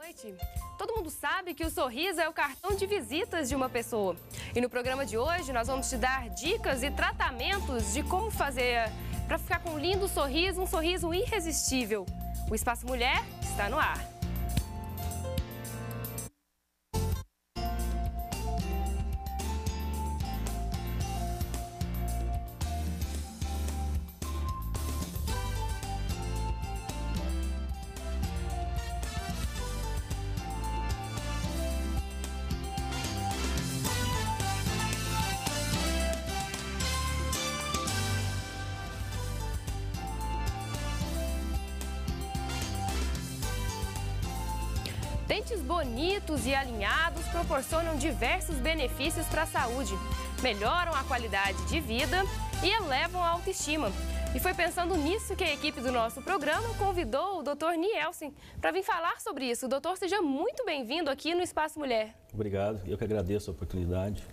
noite. Todo mundo sabe que o sorriso é o cartão de visitas de uma pessoa. E no programa de hoje nós vamos te dar dicas e tratamentos de como fazer para ficar com um lindo sorriso, um sorriso irresistível. O Espaço Mulher está no ar. Dentes bonitos e alinhados proporcionam diversos benefícios para a saúde, melhoram a qualidade de vida e elevam a autoestima. E foi pensando nisso que a equipe do nosso programa convidou o Dr. Nielsen para vir falar sobre isso. Doutor, seja muito bem-vindo aqui no Espaço Mulher. Obrigado, eu que agradeço a oportunidade.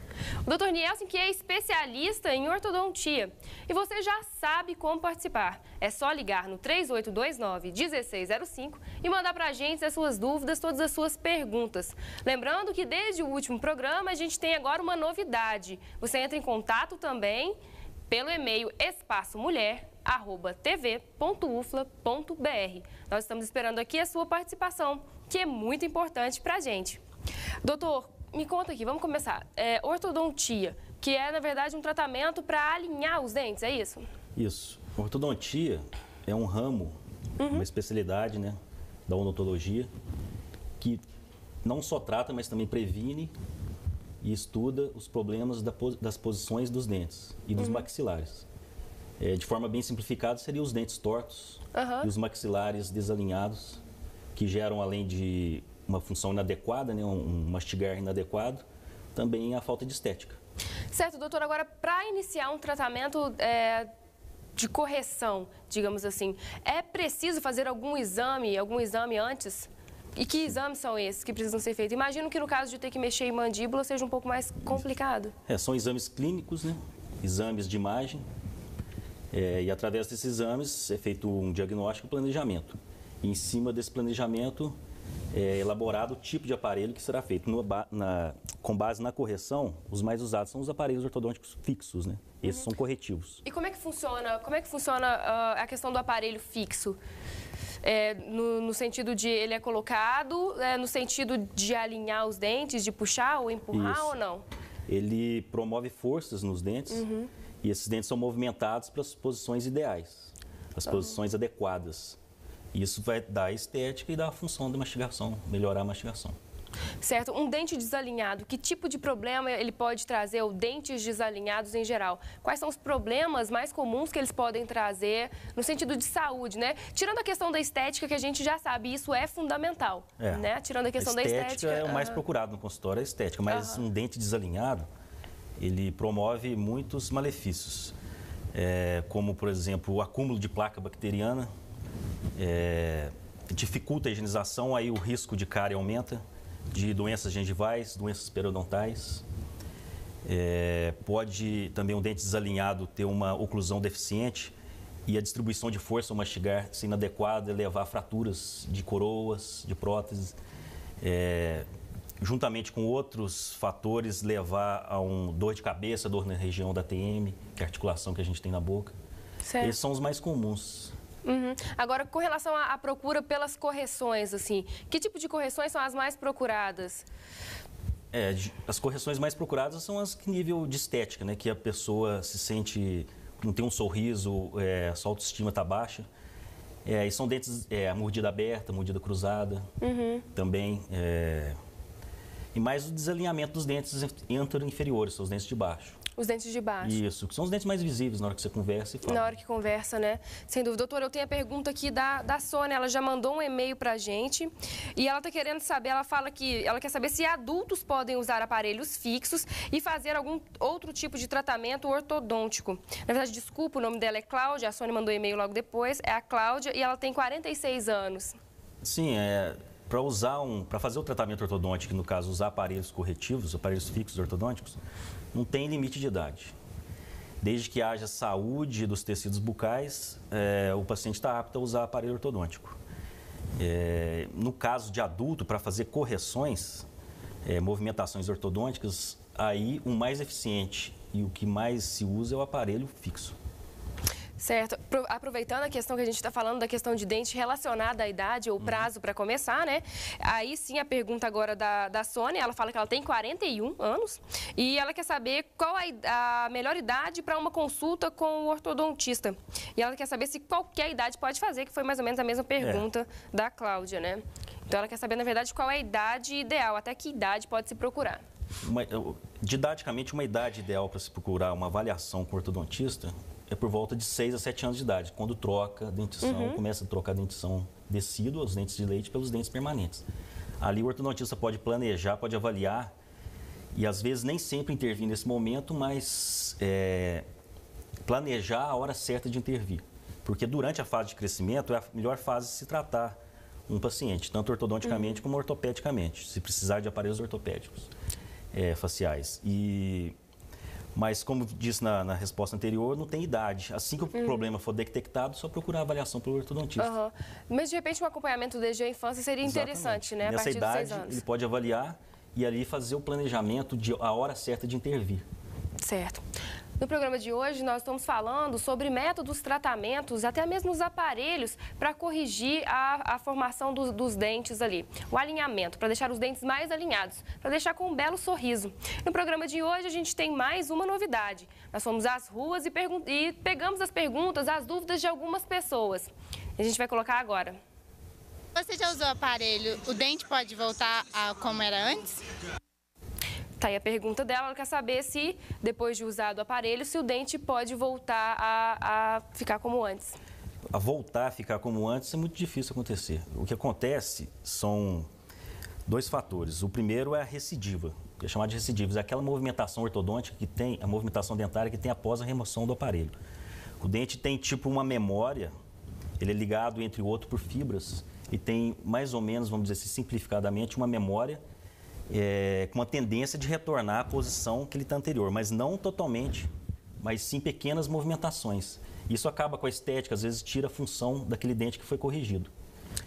O Dr. Nielsen, que é especialista em ortodontia. E você já sabe como participar. É só ligar no 3829-1605 e mandar para a gente as suas dúvidas, todas as suas perguntas. Lembrando que desde o último programa a gente tem agora uma novidade. Você entra em contato também pelo e-mail espacomulher@tv.ufla.br. Nós estamos esperando aqui a sua participação, que é muito importante para a gente. Doutor, me conta aqui, vamos começar. Ortodontia, que é, na verdade, um tratamento para alinhar os dentes, é isso? Isso. Ortodontia é um ramo, uma especialidade, né, da odontologia, que não só trata, mas também previne e estuda os problemas das posições dos dentes e dos maxilares. De forma bem simplificada, seriam os dentes tortos e os maxilares desalinhados, que geram, além de uma função inadequada, né, um mastigar inadequado, também a falta de estética. Certo, doutor. Agora, para iniciar um tratamento de correção, digamos assim, é preciso fazer algum exame antes? E que exames são esses que precisam ser feitos? Imagino que no caso de ter que mexer em mandíbula seja um pouco mais complicado. São exames clínicos, né? Exames de imagem. E através desses exames é feito um diagnóstico e planejamento. E em cima desse planejamento é elaborado o tipo de aparelho que será feito. Com base na correção, os mais usados são os aparelhos ortodônticos fixos, né? Esses são corretivos. E como é que funciona a questão do aparelho fixo? No sentido de ele é colocado, no sentido de alinhar os dentes, de puxar ou empurrar ou não? Ele promove forças nos dentes e esses dentes são movimentados para as posições ideais, as posições adequadas. Isso vai dar a estética e dar a função da mastigação, melhorar a mastigação. Certo. Um dente desalinhado, que tipo de problema ele pode trazer, ou dentes desalinhados em geral? Quais são os problemas mais comuns que eles podem trazer no sentido de saúde, né? Tirando a questão da estética, que a gente já sabe, isso é fundamental, né? Tirando a questão da estética... é o mais procurado no consultório, a estética, mas um dente desalinhado, ele promove muitos malefícios, como, por exemplo, o acúmulo de placa bacteriana, dificulta a higienização, aí o risco de cárie aumenta, de doenças gengivais, doenças periodontais. Pode também um dente desalinhado ter uma oclusão deficiente e a distribuição de força ao mastigar ser inadequada, levar a fraturas de coroas, de próteses, juntamente com outros fatores, levar a dor de cabeça, dor na região da TM, que é a articulação que a gente tem na boca. Certo. Esses são os mais comuns. Agora, com relação à procura pelas correções, assim, que tipo de correções são as mais procuradas? As correções mais procuradas são as que nível de estética, né? Que a pessoa se sente, não tem um sorriso, a sua autoestima está baixa. E são dentes, a mordida aberta, mordida cruzada, também. E mais o desalinhamento dos dentes inferiores, são os dentes de baixo. Os dentes de baixo. Isso, que são os dentes mais visíveis na hora que você conversa e fala. Na hora que conversa, né? Sem dúvida. Doutora, eu tenho a pergunta aqui da Sônia, ela já mandou um e-mail pra gente e ela tá querendo saber, ela fala que ela quer saber se adultos podem usar aparelhos fixos e fazer algum outro tipo de tratamento ortodôntico. Na verdade, desculpa, o nome dela é Cláudia, a Sônia mandou um e-mail logo depois, é a Cláudia e ela tem 46 anos. Sim, para fazer o tratamento ortodôntico, no caso, usar aparelhos corretivos, aparelhos fixos ortodônticos, não tem limite de idade. Desde que haja saúde dos tecidos bucais, o paciente está apto a usar aparelho ortodôntico. No caso de adulto, para fazer correções, movimentações ortodônticas, aí o mais eficiente e o que mais se usa é o aparelho fixo. Certo. Aproveitando a questão que a gente está falando da questão de dente relacionada à idade ou prazo para começar, né? Aí sim a pergunta agora da Sônia, ela fala que ela tem 41 anos e ela quer saber qual a melhor idade para uma consulta com o ortodontista. E ela quer saber se qualquer idade pode fazer, que foi mais ou menos a mesma pergunta da Cláudia, né? Então ela quer saber, na verdade, qual é a idade ideal, até que idade pode se procurar. Didaticamente, uma idade ideal para se procurar uma avaliação com o ortodontista é por volta de 6 a 7 anos de idade, quando troca a dentição, começa a trocar a dentição decídua, os dentes de leite, pelos dentes permanentes. Ali o ortodontista pode planejar, pode avaliar e às vezes nem sempre intervir nesse momento, mas planejar a hora certa de intervir. Porque durante a fase de crescimento é a melhor fase de se tratar um paciente, tanto ortodonticamente como ortopedicamente, se precisar de aparelhos ortopédicos faciais. Mas, como disse na resposta anterior, não tem idade. Assim que o problema for detectado, só procurar avaliação pelo ortodontista. Mas, de repente, um acompanhamento desde a infância seria interessante, né? Nessa a partir idade, dos 6 anos. ele pode avaliar e ali fazer o planejamento de a hora certa de intervir. Certo. No programa de hoje, nós estamos falando sobre métodos, tratamentos, até mesmo os aparelhos para corrigir a formação dos dentes ali. O alinhamento, para deixar os dentes mais alinhados, para deixar com um belo sorriso. No programa de hoje, a gente tem mais uma novidade. Nós fomos às ruas e pegamos as perguntas, as dúvidas de algumas pessoas. A gente vai colocar agora. Você já usou o aparelho? O dente pode voltar a como era antes? Tá aí a pergunta dela, ela quer saber se, depois de usado o aparelho, se o dente pode voltar a ficar como antes. A voltar a ficar como antes é muito difícil acontecer. O que acontece são 2 fatores. O primeiro é a recidiva, que é chamada de recidiva, é aquela movimentação ortodôntica que tem, a movimentação dentária que tem após a remoção do aparelho. O dente tem tipo uma memória, ele é ligado entre o outro por fibras, e tem mais ou menos, vamos dizer assim, simplificadamente, uma memória com uma tendência de retornar à posição que ele está anterior, mas não totalmente, mas sim pequenas movimentações. Isso acaba com a estética, às vezes tira a função daquele dente que foi corrigido.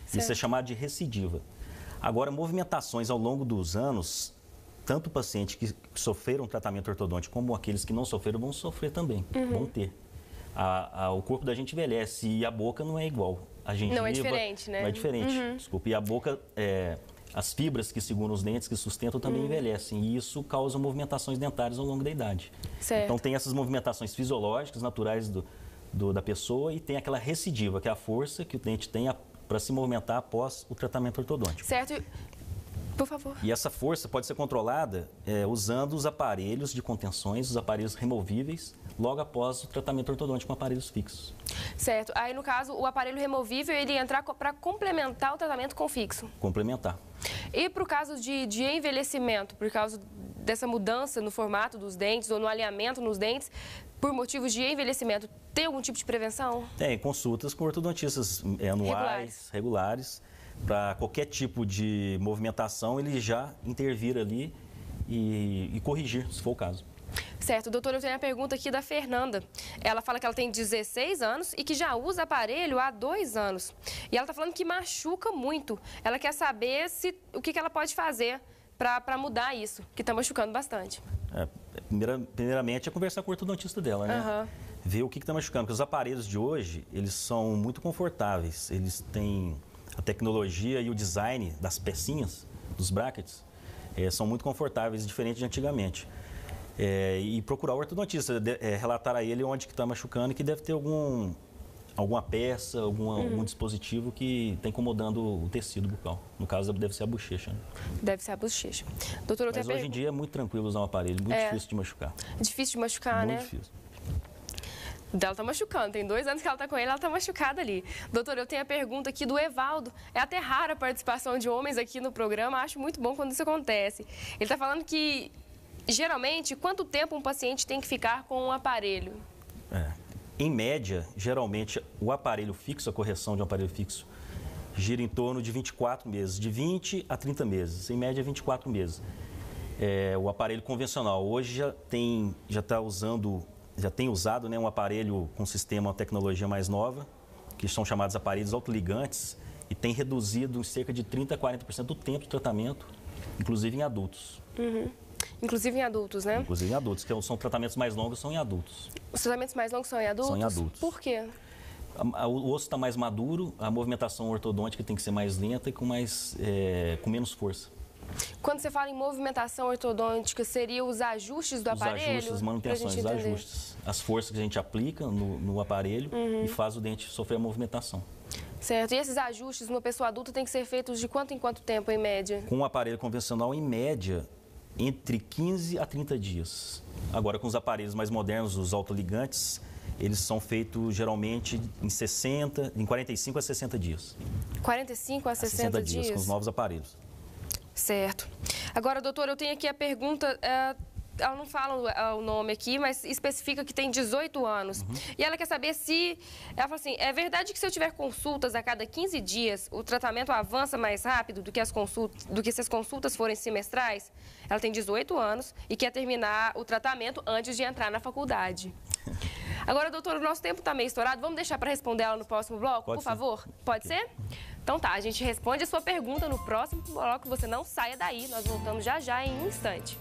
Certo. Isso é chamado de recidiva. Agora, movimentações ao longo dos anos, tanto pacientes que sofreram tratamento ortodôntico como aqueles que não sofreram vão sofrer também, vão ter. O corpo da gente envelhece e a boca não é igual. A gengiva não é diferente, né? Não é diferente, desculpa. E a boca... As fibras que seguram os dentes, que sustentam, também envelhecem. E isso causa movimentações dentárias ao longo da idade. Certo. Então, tem essas movimentações fisiológicas, naturais da pessoa, e tem aquela recidiva, que é a força que o dente tem para se movimentar após o tratamento ortodôntico. Certo. Por favor. E essa força pode ser controlada usando os aparelhos de contenções, os aparelhos removíveis, logo após o tratamento ortodôntico com aparelhos fixos. Certo. Aí, no caso, o aparelho removível, ele ia entrar para complementar o tratamento com fixo. Complementar. E para o caso de envelhecimento, por causa dessa mudança no formato dos dentes ou no alinhamento nos dentes, por motivos de envelhecimento, tem algum tipo de prevenção? Tem consultas com ortodontistas anuais, regulares. Para qualquer tipo de movimentação, ele já intervir ali e corrigir, se for o caso. Certo. Doutor, eu tenho a pergunta aqui da Fernanda. Ela fala que ela tem 16 anos e que já usa aparelho há 2 anos. E ela está falando que machuca muito. Ela quer saber o que ela pode fazer para mudar isso, que está machucando bastante. Primeiramente, é conversar com o ortodontista dela, né? Ver o que está machucando. Porque os aparelhos de hoje, eles são muito confortáveis. Eles têm a tecnologia e o design das pecinhas, dos brackets, são muito confortáveis, diferente de antigamente. E procurar o ortodontista, relatar a ele onde que está machucando e que deve ter alguma peça, algum dispositivo que está incomodando o tecido bucal. No caso, deve ser a bochecha. Né? Deve ser a bochecha. Doutor, mas hoje em dia é muito tranquilo usar um aparelho, muito difícil de machucar. Difícil de machucar, né? Muito difícil. Ela está machucando, tem 2 anos que ela está com ele, ela está machucada ali. Doutor, eu tenho a pergunta aqui do Evaldo. É até rara a participação de homens aqui no programa, acho muito bom quando isso acontece. Ele está falando que, geralmente, quanto tempo um paciente tem que ficar com um aparelho? Em média, geralmente, o aparelho fixo, a correção de um aparelho fixo, gira em torno de 24 meses, de 20 a 30 meses, em média 24 meses. O aparelho convencional hoje já tem usado, né, um aparelho com sistema, uma tecnologia mais nova, que são chamados aparelhos autoligantes, e tem reduzido em cerca de 30% a 40% do tempo de tratamento, inclusive em adultos. Inclusive em adultos, né? Inclusive em adultos, que são tratamentos mais longos, são em adultos. Os tratamentos mais longos são em adultos? São em adultos. Por quê? O osso está mais maduro, a movimentação ortodôntica tem que ser mais lenta e com menos força. Quando você fala em movimentação ortodôntica, seria os ajustes do aparelho? Os ajustes, as manutenções, os ajustes. As forças que a gente aplica no aparelho e faz o dente sofrer a movimentação. Certo. E esses ajustes numa pessoa adulta têm que ser feitos de quanto em quanto tempo, em média? Com o aparelho convencional, em média, entre 15 a 30 dias. Agora, com os aparelhos mais modernos, os autoligantes, eles são feitos geralmente em 45 a 60 dias. 45 a 60 dias? Com os novos aparelhos. Certo. Agora, doutor, eu tenho aqui a pergunta, ela não fala o nome aqui, mas especifica que tem 18 anos. E ela quer saber se, ela fala assim, é verdade que se eu tiver consultas a cada 15 dias, o tratamento avança mais rápido do que se as consultas forem semestrais? Ela tem 18 anos e quer terminar o tratamento antes de entrar na faculdade. Agora, doutor, o nosso tempo está meio estourado. Vamos deixar para responder ela no próximo bloco, por favor? Pode ser? Então tá, a gente responde a sua pergunta no próximo bloco. Você não saia daí. Nós voltamos já já em um instante.